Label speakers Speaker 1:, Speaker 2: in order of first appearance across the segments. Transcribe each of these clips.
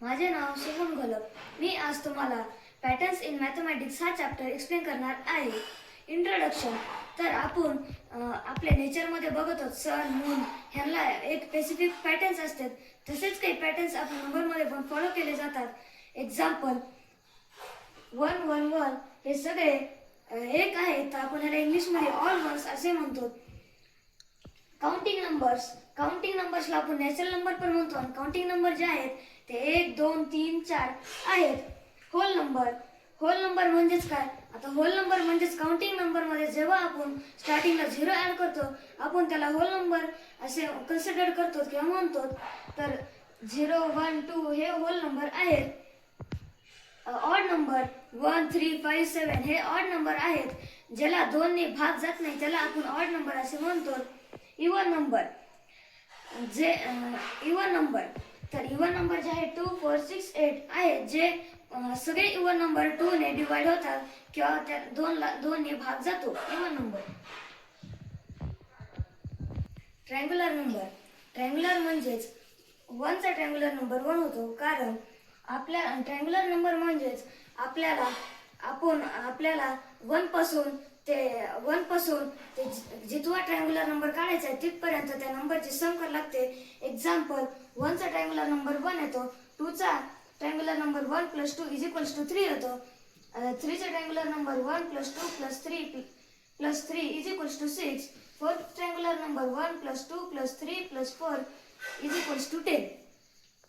Speaker 1: माझे नाव शुभम घोलप. मी आज तुम्हाला पॅटर्न्स इन मॅथमॅटिक्स हा चॅप्टर एक्सप्लेन करणार आहे. इंट्रोडक्शन. तर आपण आपल्या नेचरमध्ये बघतो सन मून ह्यांना एक स्पेसिफिक पॅटर्न्स असतात. तसेच काही पॅटर्न्स आपल्या नंबरमध्ये पण फॉलो केले जातात. एक्झाम्पल 1 1 1 हे सगळे एक आहेत, तर आपण ह्याला इंग्लिशमध्ये ऑल वन्स असे म्हणतो. काउंटिंग नंबर्सला आपण नॅचरल नंबर पण म्हणतो आणि काउंटिंग नंबर जे आहेत ते 1 2 3 4 आहेत. होल नंबर म्हणजेच काय? आता होल नंबर म्हणजेच काउंटिंग नंबरमध्ये जेव्हा आपण स्टार्टिंगला 0 ॲड करतो आपण त्याला होल नंबर असे कन्सिडर करतो किंवा म्हणतो. तर 0 1 2 हे होल नंबर आहेत. ऑड नंबर 1 3 5 7 हे ऑड नंबर आहेत. ज्याला 2 ने भाग जात नाही त्याला आपण ऑड नंबर असे म्हणतो. इवन नंबर तर इवन नंबर जे आहे 2 4 6 8 आहेत, जे सगळे इवन नंबर 2 ने डिवाइड होतात किंवा त्या 2 ने भाग जातो. Even number. ट्रायंग्युलर म्हणजेच 1 चा ट्रायंग्युलर नंबर 1 होतो, कारण आपल्या ट्रायंग्युलर नंबर म्हणजेच आपल्याला 1 पासून ते जितवा ट्रायंग्युलर नंबर काढायचा आहे तिथपर्यंत त्या नंबरची सम करावी लागते. एक्झाम्पल 1 चा ट्रायंग्युलर नंबर 1 येतो, 2 चा ट्रायंग्युलर नंबर 1 + 2 = 3 येतो, 3 चा triangular number 1 + 2 + 3 = 6, 4 triangular number 1 + 2 + 3 + 4 = 10.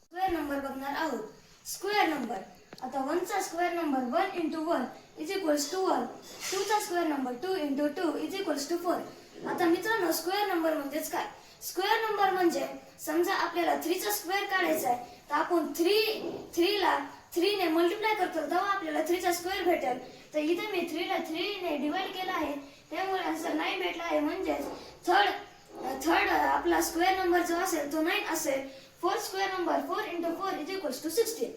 Speaker 1: Square number बघणार आहोत. Square number. आता 1 चा स्क्वेअर नंबर 1 × 1 = 1, 2 चा स्क्वेअर नंबर 2 × 2 = 4. आता मित्रांनो, स्क्वेअर नंबर म्हणजेच काय? स्क्वेअर नंबर म्हणजे समजा आपल्याला 3 चा स्क्वेअर काढायचा आहे, तर आपण 3 ला 3 ने मल्टिप्लाय करतो तेव्हा आपल्याला 3 चा स्क्वेअर भेटेल. तर इथे मी 3 ला 3 ने डिवाइड केला आहे, त्यामुळे आन्सर 9 भेटला आहे. म्हणजेच थर्ड आपला स्क्वेअर नंबर जो असेल तो 9 असेल. 4 स्क्वेअर नंबर 4 × 4 = 16.